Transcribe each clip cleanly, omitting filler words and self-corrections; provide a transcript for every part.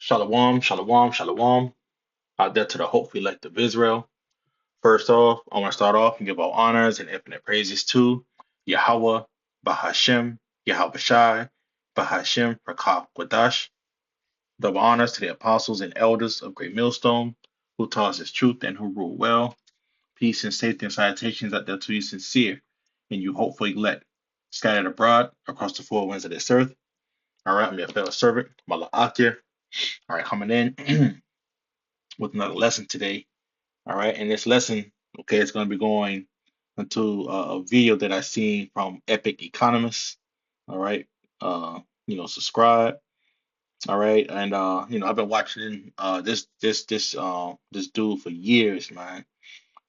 Shalom, shalom, shalom. Out there to the hopeful elect of Israel. First off, I want to start off and give all honors and infinite praises to Yahweh, Bahashem, Yahweh Shai, Bahashem, Rakah Quadash. Double honors to the apostles and elders of Great Millstone, who taught us his truth and who rule well. Peace and safety and salutations out there to you sincere and you hopeful elect, scattered abroad across the four winds of this earth. All right, I'm your fellow servant, Mala Akir. All right, coming in with another lesson today. All right, and this lesson, okay, it's going to be going into a video that I seen from Epic Economist. All right, subscribe. All right, and I've been watching this dude for years, man.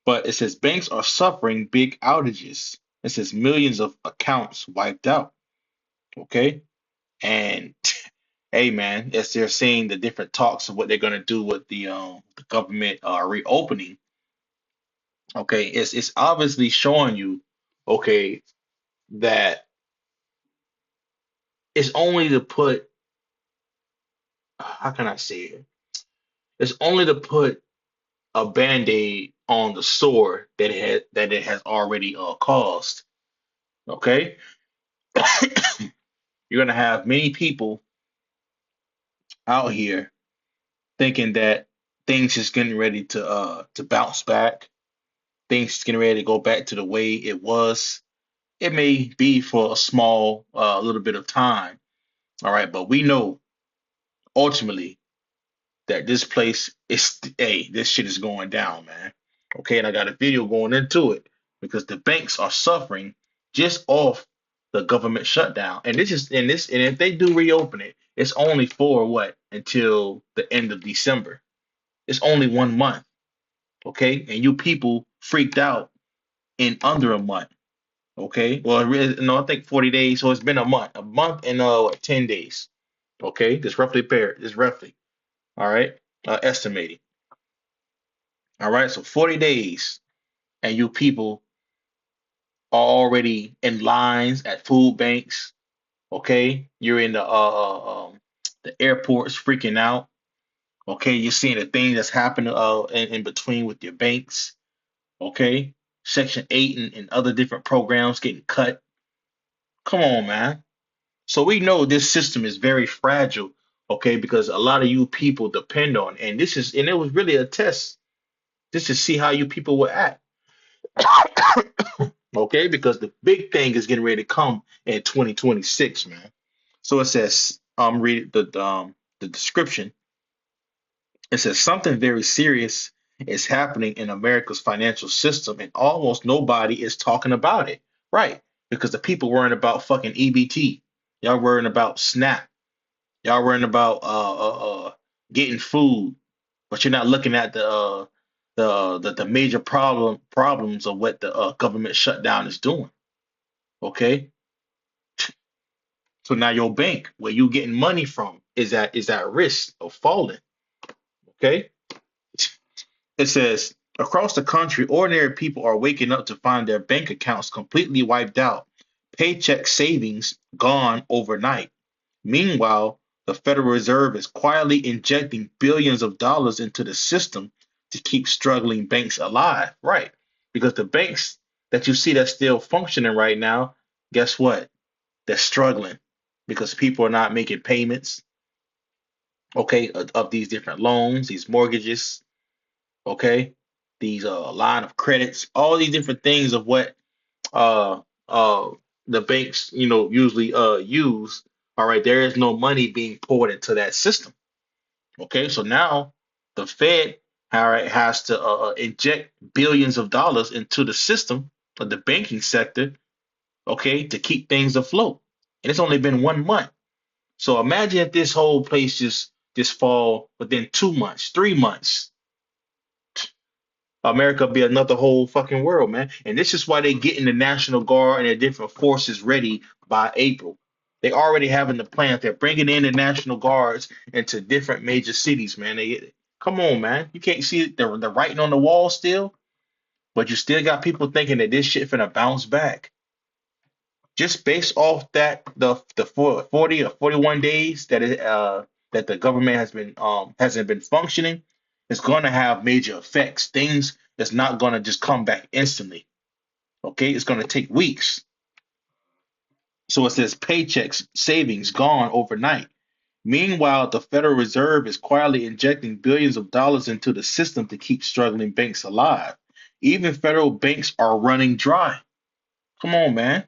But it says banks are suffering big outages. It says millions of accounts wiped out. Okay, and hey, man, as they're seeing the different talks of what they're going to do with the government reopening. Okay, it's obviously showing you, okay, that it's only to put, how can I say it? It's only to put a band-aid on the sore that it has already caused. Okay, you're gonna have many people out here thinking that things is getting ready to bounce back, things is getting ready to go back to the way it was. It may be for a small little bit of time, all right, but we know ultimately that this place is, hey, this shit is going down, man. Okay, and I got a video going into it because the banks are suffering just off the government shutdown. And if they do reopen it, it's only for what? Until the end of December. It's only 1 month. Okay, and you people freaked out in under a month. Okay, well, no, I think 40 days, so it's been a month and 10 days. Okay, just roughly. All right, estimating. All right, so 40 days, and you people are already in lines at food banks. Okay, you're in the airports freaking out. Okay, you're seeing the thing that's happening in between with your banks. Okay, Section 8 and other different programs getting cut. Come on, man. So we know this system is very fragile. Okay, because a lot of you people depend on, and it was really a test just to see how you people would act. Okay, because the big thing is getting ready to come in 2026, man. So it says, read the description. It says something very serious is happening in America's financial system, and almost nobody is talking about it, right? Because the people worrying about fucking EBT, y'all worrying about SNAP, y'all worrying about getting food, but you're not looking at the major problems of what the government shutdown is doing. Okay, so now your bank, where you getting money from, is at risk of falling. Okay, it says across the country, ordinary people are waking up to find their bank accounts completely wiped out, paycheck savings gone overnight. Meanwhile, the Federal Reserve is quietly injecting billions of dollars into the system to keep struggling banks alive. Right, because the banks that you see that's still functioning right now, guess what? They're struggling because people are not making payments, okay, of these different loans, these mortgages, okay, these line of credits, all these different things of what uh uh the banks, usually use. All right, there is no money being poured into that system. Okay, so now the Fed, all right, has to inject billions of dollars into the system of the banking sector, okay, to keep things afloat. And it's only been 1 month. So imagine if this whole place just fall within 2 months, 3 months. America be another whole fucking world, man. And this is why they getting the National Guard and their different forces ready by April. They already having the plans. They're bringing in the National Guards into different major cities, man. Come on, man. You can't see the writing on the wall still, but you still got people thinking that this shit finna bounce back. Just based off that the 40 or 41 days that that the government hasn't been functioning, it's going to have major effects. Things that's not going to just come back instantly. Okay, it's going to take weeks. So it says paychecks savings gone overnight. Meanwhile, the Federal Reserve is quietly injecting billions of dollars into the system to keep struggling banks alive. Even federal banks are running dry. Come on, man.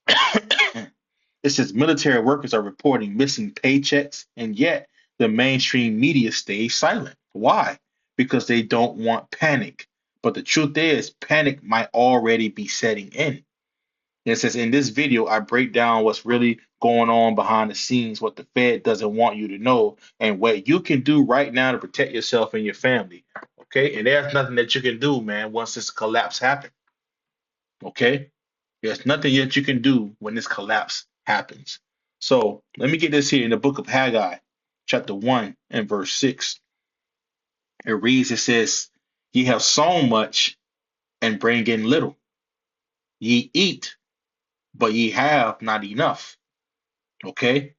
It says military workers are reporting missing paychecks, and yet the mainstream media stays silent. Why? Because they don't want panic. But the truth is, panic might already be setting in. It says in this video, I break down what's really going on behind the scenes, what the Fed doesn't want you to know, and what you can do right now to protect yourself and your family. Okay, and there's nothing that you can do, man, once this collapse happens. Okay, there's nothing yet you can do when this collapse happens. So let me get this here in the book of Haggai, chapter 1 and verse 6. It reads, it says, Ye have sown much and bring in little. Ye eat, but ye have not enough. Okay?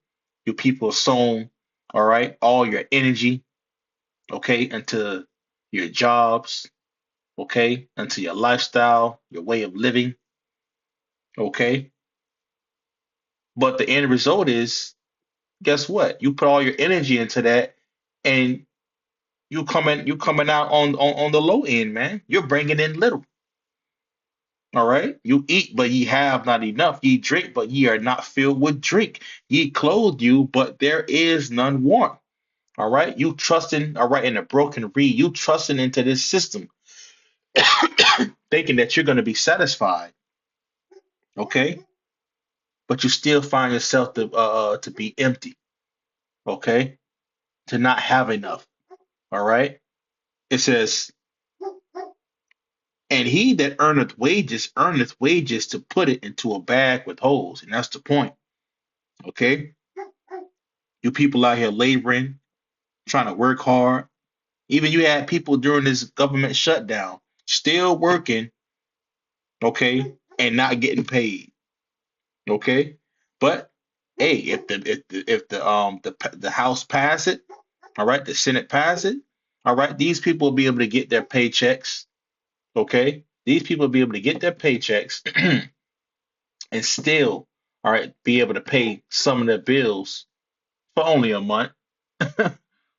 You people have sown, all right, all your energy, okay, into your jobs, okay, into your lifestyle, your way of living, okay? But the end result is, guess what? You put all your energy into that, and you coming out on the low end, man. You're bringing in little. All right. You eat, but ye have not enough. Ye drink, but ye are not filled with drink. Ye clothe you, but there is none want. All right. You trusting, all right, in a broken reed. You trusting into this system, thinking that you're going to be satisfied. Okay. But you still find yourself to be empty. Okay. To not have enough. All right. It says, and he that earneth wages to put it into a bag with holes. And that's the point. Okay. You people out here laboring, trying to work hard. Even you had people during this government shutdown still working, okay, and not getting paid, okay. But hey, if the House pass it, all right, the Senate pass it, all right, these people will be able to get their paychecks, okay. These people will be able to get their paychecks and still, all right, be able to pay some of their bills for only a month.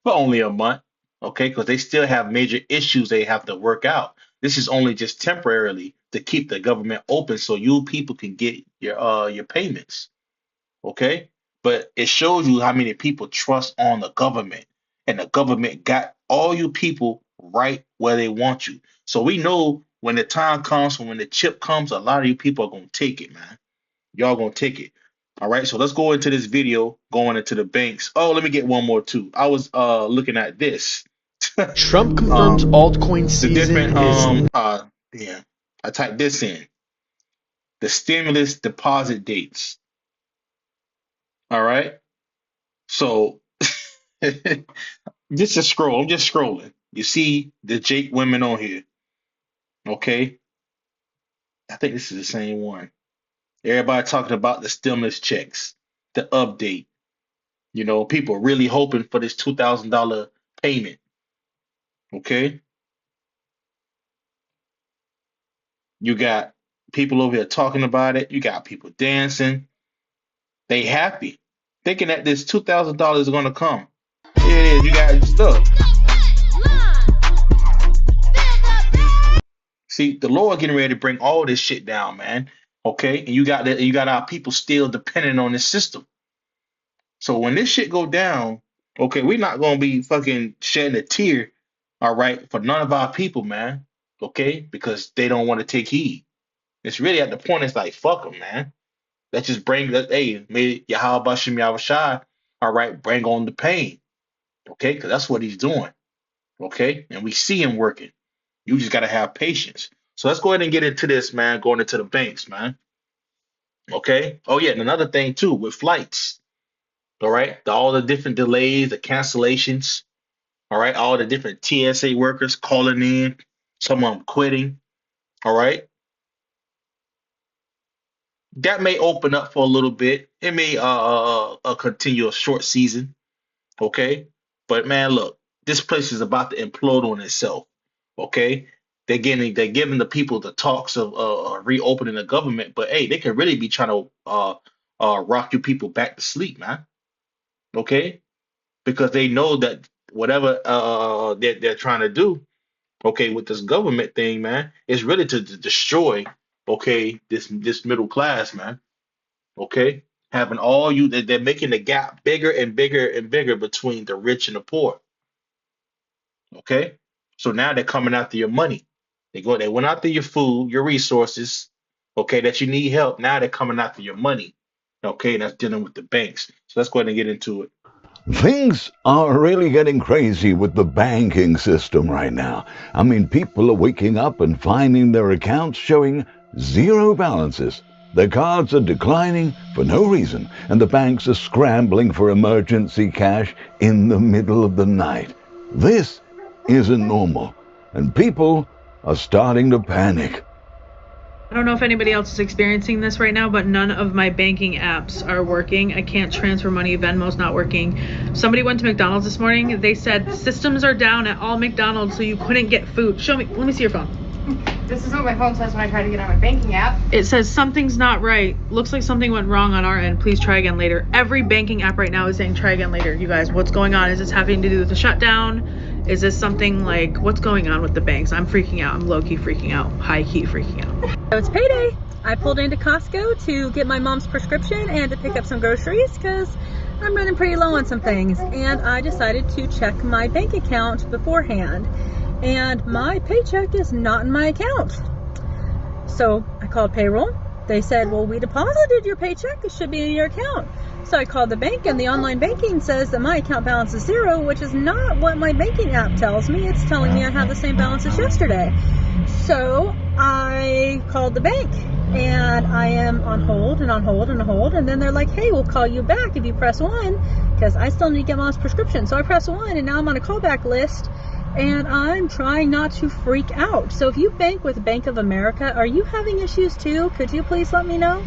For only a month, okay? Because they still have major issues they have to work out. This is only just temporarily to keep the government open so you people can get your payments, okay? But it shows you how many people trust on the government, and the government got all you people right where they want you. So we know when the time comes, when the chip comes, a lot of you people are gonna take it, man. Y'all gonna take it. All right, so let's go into this video going into the banks. Oh, let me get one more too. I was looking at this. Trump confirms um altcoin the different season is yeah. I typed this in. The stimulus deposit dates. All right. So just a scroll. I'm just scrolling. You see the Jake women on here. Okay. I think this is the same one. Everybody talking about the stimulus checks, the update. You know, people really hoping for this $2,000 payment. Okay. You got people over here talking about it. You got people dancing. They happy, thinking that this $2,000 is gonna come. Here it is. You got stuff. See, the Lord getting ready to bring all this shit down, man. Okay, and you got our people still depending on this system. So when this shit go down, okay, we're not gonna be fucking shedding a tear, all right, for none of our people, man. Okay, because they don't want to take heed. It's really at the point. It's like fuck them, man. Let's just bring that. Hey, may Yahweh Bashim Yahushai, all right, bring on the pain, okay? Because that's what he's doing, okay? And we see him working. You just gotta have patience. So let's go ahead and get into this, man. Going into the banks, man. Okay. Oh yeah, and another thing too with flights. All right, all the different delays, the cancellations. All right, all the different TSA workers calling in, some of them quitting. All right, that may open up for a little bit. It may continue a short season. Okay, but man, look, this place is about to implode on itself. Okay, they're giving the people the talks of reopening the government, but hey, they could really be trying to rock you people back to sleep, man. Okay, because they know that whatever they're trying to do, okay, with this government thing, man, is really to destroy, okay, this middle class, man. Okay, having all you, they're making the gap bigger and bigger and bigger between the rich and the poor. Okay, so now they're coming after your money. They went after your food, your resources. Okay, that you need help. Now they're coming after your money. Okay, and that's dealing with the banks. So let's go ahead and get into it. Things are really getting crazy with the banking system right now. I mean, people are waking up and finding their accounts showing zero balances. Their cards are declining for no reason, and the banks are scrambling for emergency cash in the middle of the night. This isn't normal, and people are starting to panic. I don't know if anybody else is experiencing this right now, but none of my banking apps are working. I can't transfer money. Venmo's not working. Somebody went to McDonald's this morning. They said systems are down at all McDonald's, so you couldn't get food. Show me. Let me see your phone. This is what my phone says when I try to get on my banking app. It says something's not right. Looks like something went wrong on our end. Please try again later. Every banking app right now is saying try again later. You guys, what's going on? Is this having to do with the shutdown? Is this something like, what's going on with the banks? I'm freaking out. I'm low-key freaking out. High-key freaking out. So it's payday. I pulled into Costco to get my mom's prescription and to pick up some groceries because I'm running pretty low on some things. And I decided to check my bank account beforehand. And my paycheck is not in my account. So I called payroll. They said, well, we deposited your paycheck. It should be in your account. So I called the bank, and the online banking says that my account balance is zero, which is not what my banking app tells me. It's telling me I have the same balance as yesterday. So I called the bank, and I am on hold and on hold and on hold. And then they're like, hey, we'll call you back if you press 1, because I still need to get mom's prescription. So I press 1, and now I'm on a callback list. And I'm trying not to freak out. So if you bank with Bank of America, are you having issues too? Could you please let me know?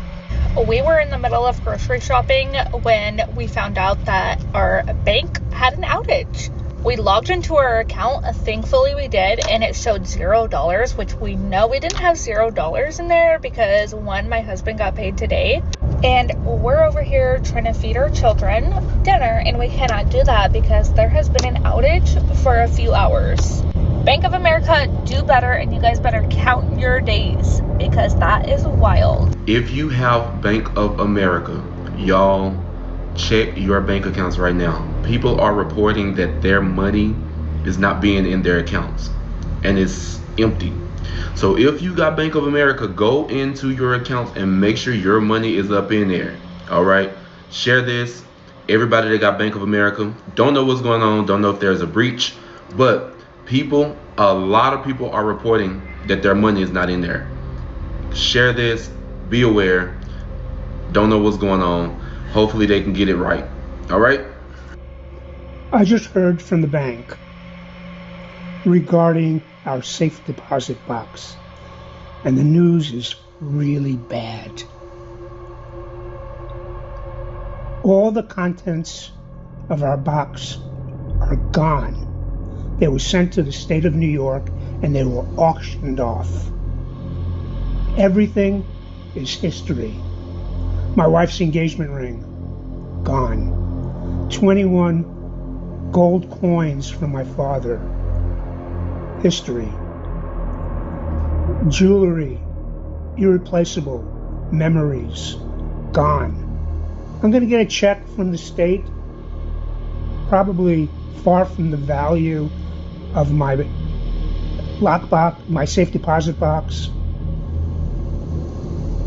We were in the middle of grocery shopping when we found out that our bank had an outage. We logged into our account, thankfully we did, and it showed $0, which we know we didn't have $0 in there because one, my husband got paid today, and we're over here trying to feed our children dinner, and we cannot do that because there has been an outage for a few hours. Bank of America, do better, and you guys better count your days because that is wild. If you have Bank of America, y'all check your bank accounts right now. People are reporting that their money is not being in their accounts and it's empty. So if you got Bank of America, go into your accounts and make sure your money is up in there. All right, share this. Everybody that got Bank of America, don't know what's going on, don't know if there's a breach, but a lot of people are reporting that their money is not in there. Share this, be aware, don't know what's going on. Hopefully they can get it right. All right? I just heard from the bank regarding our safe deposit box, and the news is really bad. All the contents of our box are gone. They were sent to the state of New York and they were auctioned off. Everything is history. My wife's engagement ring, gone. 21 gold coins from my father, history. Jewelry, irreplaceable memories, gone. I'm going to get a check from the state, probably far from the value of my lockbox, my safe deposit box.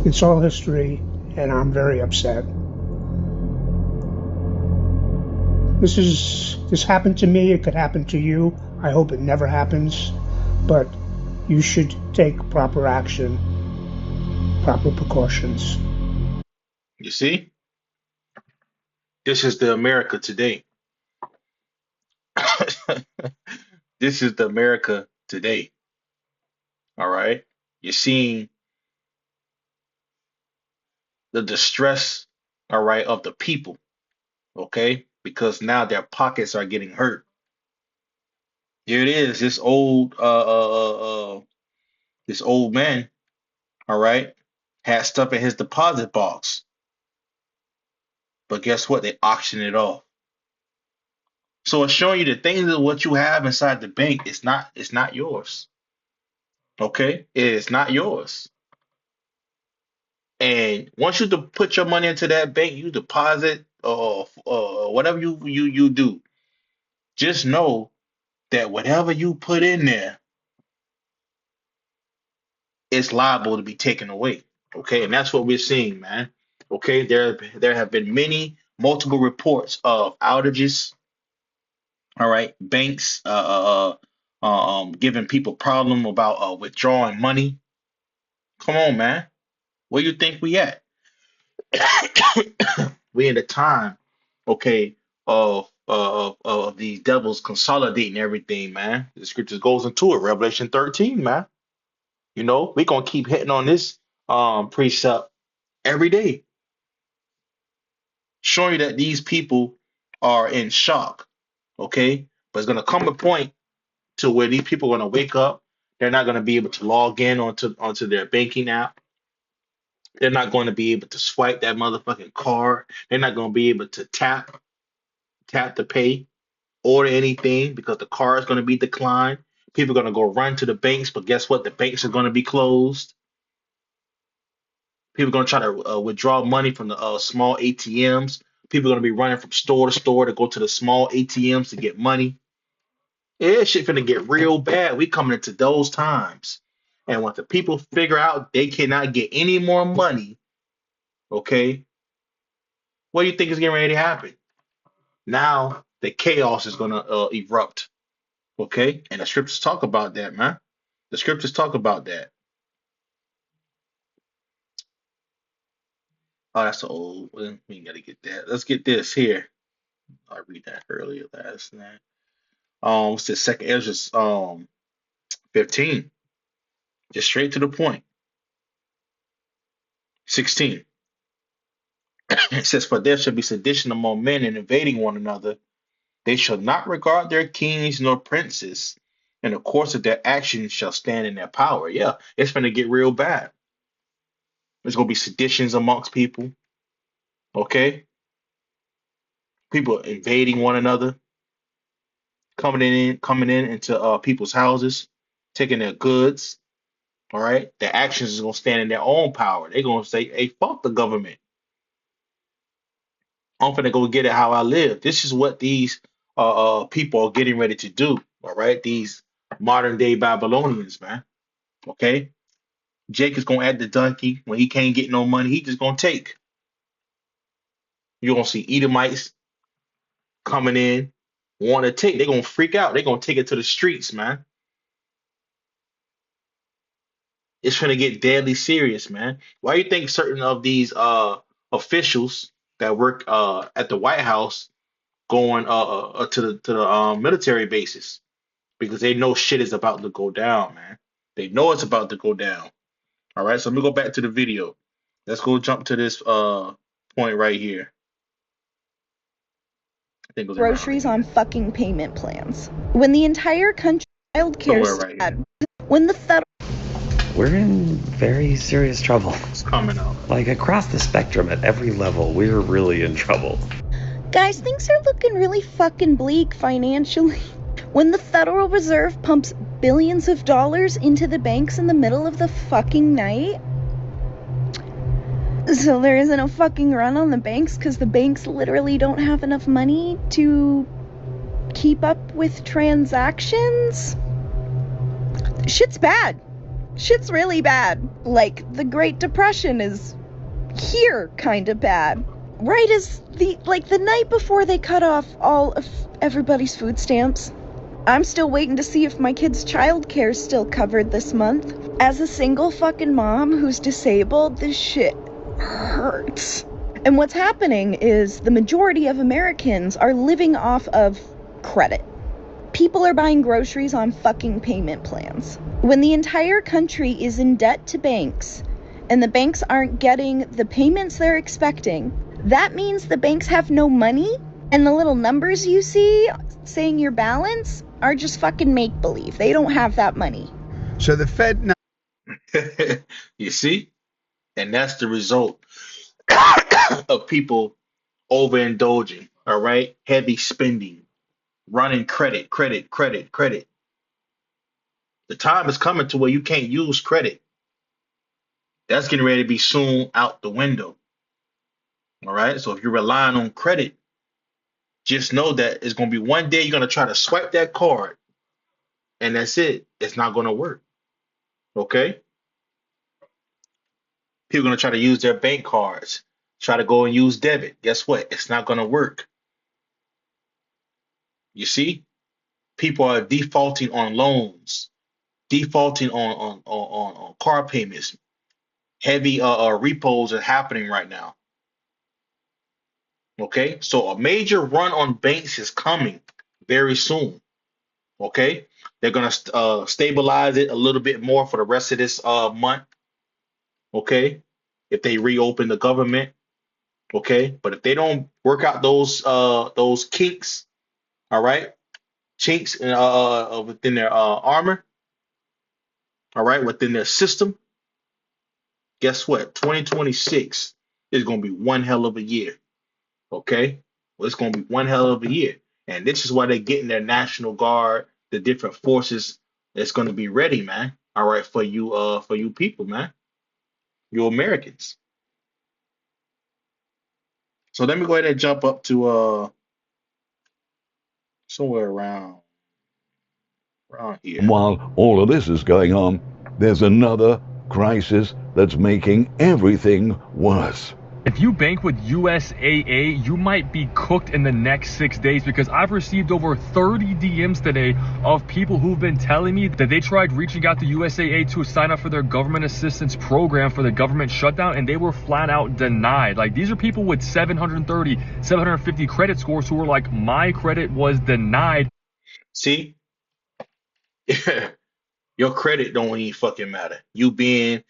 It's all history, and I'm very upset. This happened to me. It could happen to you. I hope it never happens, but you should take proper action, proper precautions. You see, this is the America today. This is the America today. All right, you're seeing the distress, all right, of the people. Okay, because now their pockets are getting hurt. Here it is, this old man, all right, had stuff in his deposit box. But guess what? They auctioned it off. So it's showing you the things of what you have inside the bank. It's not yours. Okay? It is not yours. And once you put your money into that bank, you deposit or whatever you do, just know that whatever you put in there is liable to be taken away. Okay, and that's what we're seeing, man. Okay, there have been multiple reports of outages. All right, banks giving people problem about withdrawing money. Come on, man. Where you think we at? We in the time, okay, of these devils consolidating everything, man. The scriptures goes into it. Revelation 13, man. You know, we're gonna keep hitting on this precept every day, showing you that these people are in shock. Okay, but it's gonna come a point to where these people are gonna wake up. They're not gonna be able to log in onto their banking app. They're not going to be able to swipe that motherfucking card. They're not going to be able to tap to pay, order anything because the card is going to be declined. People are going to go run to the banks, but guess what? The banks are going to be closed. People are going to try to withdraw money from the small ATMs. People are going to be running from store to store to go to the small ATMs to get money. Yeah, shit finna get real bad. We coming into those times. And once the people figure out they cannot get any more money, okay, what do you think is getting ready to happen? Now the chaos is gonna erupt, okay? And the scriptures talk about that, man. The scriptures talk about that. Oh, that's old. We gotta get that. Let's get this here. I read that earlier last night. What's this? Second Ezra 15. Just straight to the point. 16. It says, "For there shall be sedition among men and invading one another. They shall not regard their kings nor princes, and the course of their actions shall stand in their power." Yeah, it's going to get real bad. There's going to be seditions amongst people. Okay? People invading one another, coming in into people's houses, taking their goods. All right? Their actions is going to stand in their own power. They're going to say, "Hey, fuck the government. I'm finna go get it how I live." This is what these people are getting ready to do. All right, these modern day Babylonians, man. Okay, Jake is gonna add the donkey when he can't get no money. He just gonna take. You're gonna see Edomites coming in, want to take. They're gonna freak out. They're gonna take it to the streets, man. It's gonna get deadly serious, man. Why do you think certain of these officials that work at the White House going to the military bases? Because they know shit is about to go down, man. They know it's about to go down. All right, so let me go back to the video. Let's go jump to this point right here. I think it was groceries on fucking payment plans. When the entire country childcare right had, when the federal We're in very serious trouble. It's coming up. Like across the spectrum at every level, we're really in trouble. Guys, things are looking really fucking bleak financially. When the Federal Reserve pumps billions of dollars into the banks in the middle of the fucking night. So there isn't a fucking run on the banks because the banks literally don't have enough money to keep up with transactions. Shit's bad. Shit's really bad. Like, the Great Depression is here kind of bad. Right as the night before they cut off all of everybody's food stamps. I'm still waiting to see if my kid's childcare is still covered this month. As a single fucking mom who's disabled, this shit hurts. And what's happening is the majority of Americans are living off of credit. People are buying groceries on fucking payment plans. When the entire country is in debt to banks, and the banks aren't getting the payments they're expecting, that means the banks have no money, And the little numbers you see saying your balance are just fucking make-believe. They don't have that money. So the Fed You see? And that's the result of people overindulging, all right? Heavy spending, running credit, credit, credit, credit. The time is coming to where you can't use credit. That's getting ready to be soon out the window. All right. So if you're relying on credit, just know that it's going to be one day you're going to try to swipe that card and that's it. It's not going to work. Okay. People are going to try to use their bank cards, try to go and use debit. Guess what? It's not going to work. You see, people are defaulting on loans, defaulting on car payments. Heavy repos are happening right now. Okay, so a major run on banks is coming very soon. Okay, they're gonna stabilize it a little bit more for the rest of this month. Okay, if they reopen the government. Okay, but if they don't work out those kinks, all right, chinks within their armor, all right, within their system, guess what? 2026 is gonna be one hell of a year. Okay, well, it's going to be one hell of a year, and this is why they're getting their National Guard, the different forces that's going to be ready, man. All right, for you people, man, you Americans. So let me go ahead and jump up to somewhere around here. While all of this is going on, there's another crisis that's making everything worse. If you bank with USAA, you might be cooked in the next 6 days, because I've received over 30 DMs today of people who've been telling me that they tried reaching out to USAA to sign up for their government assistance program for the government shutdown, and they were flat out denied. Like, these are people with 730, 750 credit scores who were like, my credit was denied. See? Your credit don't even fucking matter. You being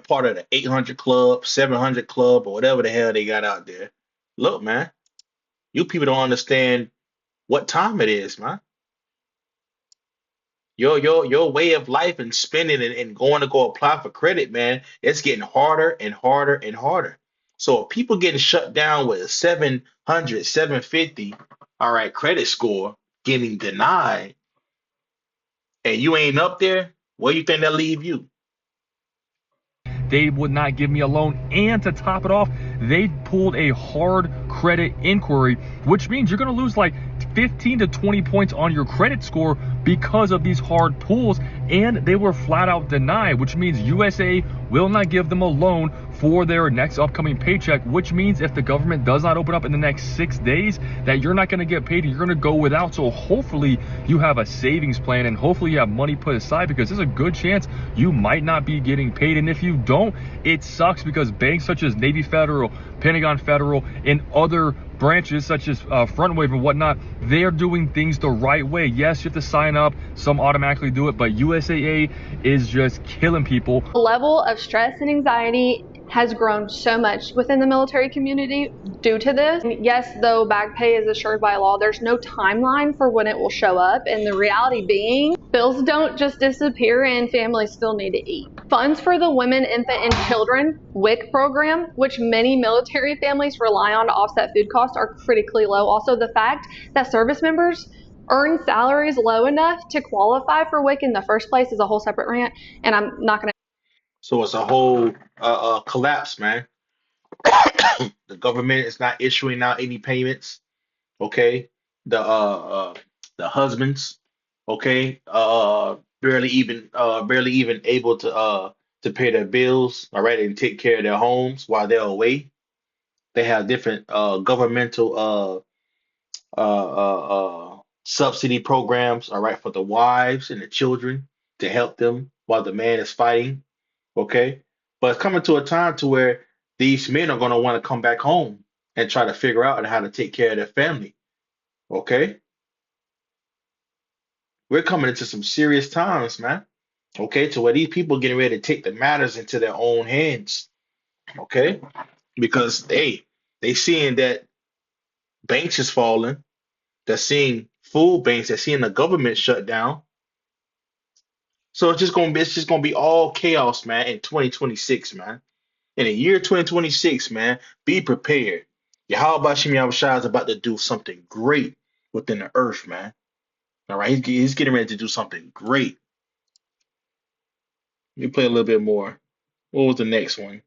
part of the 800 club, 700 club, or whatever the hell they got out there. Look, man, you people don't understand what time it is, man. Your way of life and spending and going to go apply for credit, man, it's getting harder and harder and harder. So if people getting shut down with a 700, 750, all right, credit score, getting denied, and you ain't up there, where you think that leave you? They would not give me a loan, and to top it off, they pulled a hard credit inquiry, which means you're going to lose like 15 to 20 points on your credit score because of these hard pulls, and they were flat out denied, which means USA will not give them a loan for their next upcoming paycheck, which means if the government does not open up in the next 6 days, that you're not going to get paid and you're going to go without. So hopefully you have a savings plan, and hopefully you have money put aside, because there's a good chance you might not be getting paid. And if you don't, it sucks, because banks such as Navy Federal, Pentagon Federal, and other branches such as FrontWave and whatnot, they're doing things the right way. Yes, you have to sign up, some automatically do it, but USAA is just killing people. The level of stress and anxiety has grown so much within the military community due to this. Yes, though back pay is assured by law, there's no timeline for when it will show up, and the reality being, bills don't just disappear and families still need to eat. Funds for the Women, Infant, and Children WIC program, which many military families rely on to offset food costs, are critically low. Also, the fact that service members earn salaries low enough to qualify for WIC in the first place is a whole separate rant, and I'm not going to. So it's a whole collapse, man. The government is not issuing out any payments. Okay, the husbands, okay, barely even able to pay their bills, all right, and take care of their homes while they're away. They have different governmental subsidy programs, all right, for the wives and the children to help them while the man is fighting. Okay, but it's coming to a time to where these men are going to want to come back home and try to figure out how to take care of their family. Okay, we're coming into some serious times, man. Okay, to where these people getting ready to take the matters into their own hands. Okay, because they seeing that Banks is falling. They're seeing food banks. They're seeing the government shut down. So it's just gonna be all chaos, man, in 2026, man. In the year 2026, man, be prepared. Yahweh Shem Yahushua is about to do something great within the earth, man. All right, he's getting ready to do something great. Let me play a little bit more. What was the next one?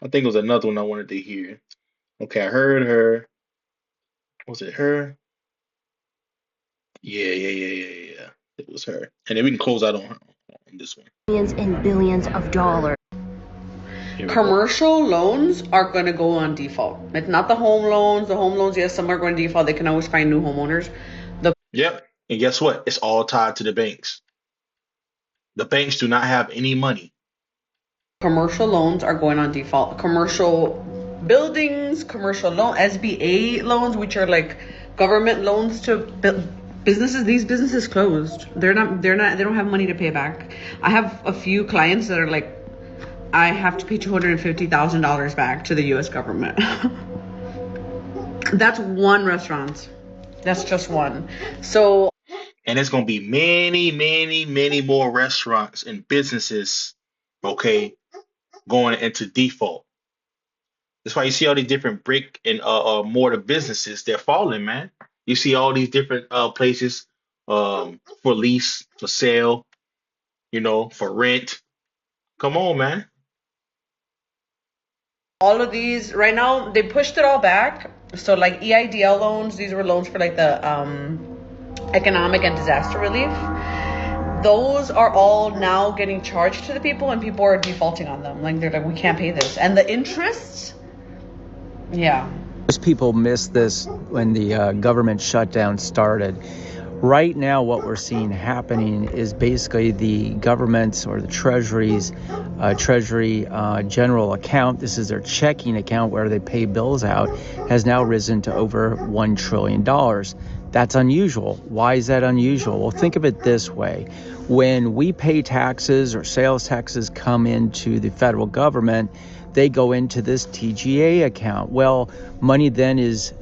I think it was another one I wanted to hear. Okay, I heard her. Was it her? Yeah. It was her. And then we can close out on this one. Billions and billions of dollars. Commercial loans are going to go on default. It's not the home loans. The home loans, yes, some are going to default. They can always find new homeowners. Yep. And guess what? It's all tied to the banks. The banks do not have any money. Commercial loans are going on default. Commercial buildings, commercial loan, SBA loans, which are like government loans to businesses. These businesses closed. They don't have money to pay back. I have a few clients that are like, I have to pay $250,000 back to the U.S. government. That's one restaurant. That's just one. So, and there's going to be many more restaurants and businesses, okay, going into default. That's why you see all these different brick and mortar businesses. They're falling, man. You see all these different places for lease, for sale, for rent. Come on, man. All of these right now, they pushed it all back. So like EIDL loans, these were loans for like the economic and disaster relief. Those are all now getting charged to the people, and people are defaulting on them. Like they're like, we can't pay this, and the interest. Yeah. Most people missed this when the government shutdown started. Right now, what we're seeing happening is basically the government's or the Treasury's Treasury general account. This is their checking account where they pay bills out, has now risen to over $1 trillion. That's unusual. Why is that unusual? Well, think of it this way. When we pay taxes or sales taxes come into the federal government, they go into this TGA account. Well, money then is,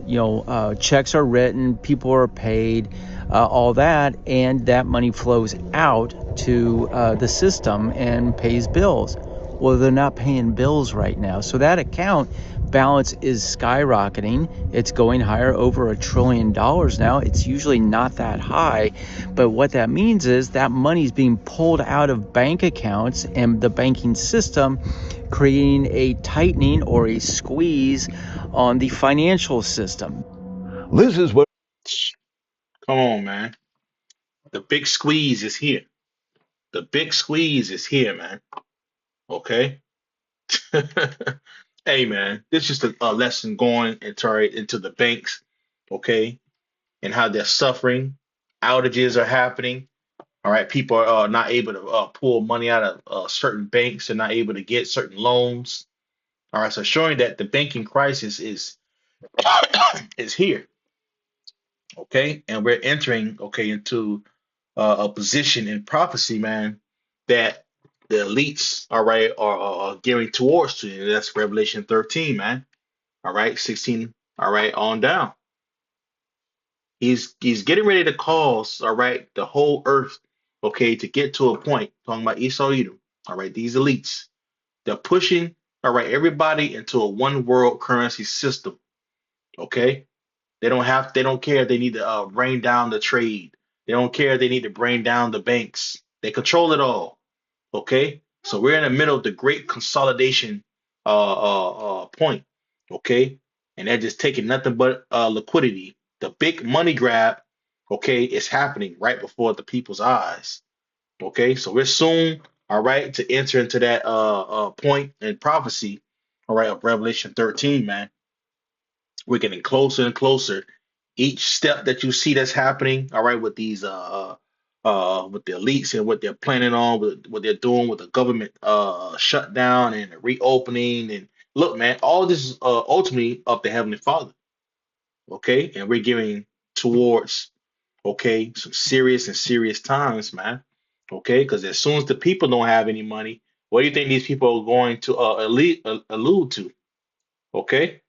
checks are written, people are paid, all that, and that money flows out to the system and pays bills. Well, they're not paying bills right now. So that account balance is skyrocketing. It's going higher, over $1 trillion now. It's usually not that high. But what that means is that money is being pulled out of bank accounts and the banking system, creating a tightening or a squeeze on the financial system. This is what... Come on, man. The big squeeze is here. The big squeeze is here, man. Okay? Hey, man, this is just a lesson going into the banks, okay, and how they're suffering. Outages are happening. All right, people are not able to pull money out of certain banks. They're not able to get certain loans. All right, so showing that the banking crisis is here, okay, and we're entering, okay, into a position in prophecy, man, that the elites, all right, are gearing towards to. And that's Revelation 13, man. All right, 16, all right, on down. He's getting ready to cause, all right, the whole earth, okay, to get to a point, talking about Esau Edom, all right, these elites. They're pushing, all right, everybody into a one world currency system. Okay. They don't care if they need to bring down the trade. They don't care if they need to bring down the banks. They control it all. Okay, so we're in the middle of the great consolidation point. Okay, and they're just taking nothing but liquidity. The big money grab, okay, is happening right before the people's eyes. Okay, so we're soon, all right, to enter into that point in prophecy, all right, of Revelation 13, man. We're getting closer and closer. Each step that you see that's happening, all right, with these with the elites and what they're planning on, with what they're doing with the government shutdown and the reopening. And look, man, all this is ultimately of the Heavenly Father. Okay, and we're getting towards, okay, some serious times, man. Okay, because as soon as the people don't have any money, what do you think these people are going to allude to? Okay,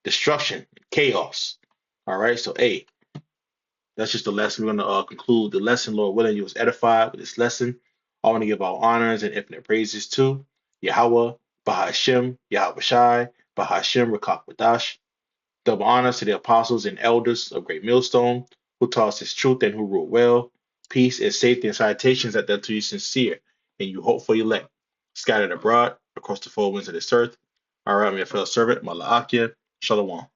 destruction, chaos. All right, so A, that's just the lesson. We're going to conclude the lesson. Lord willing, you was edified with this lesson. I want to give all honors and infinite praises to Yahweh, Bahashem, Yahweh Shai, Bahashem, Rakak Wadash. Double honors to the apostles and elders of Great Millstone, who taught us his truth and who ruled well. Peace and safety and salutations that unto you sincere, and you hope for elect, scattered abroad across the four winds of this earth. All right, I'm your fellow servant, Malaakia. Shalom.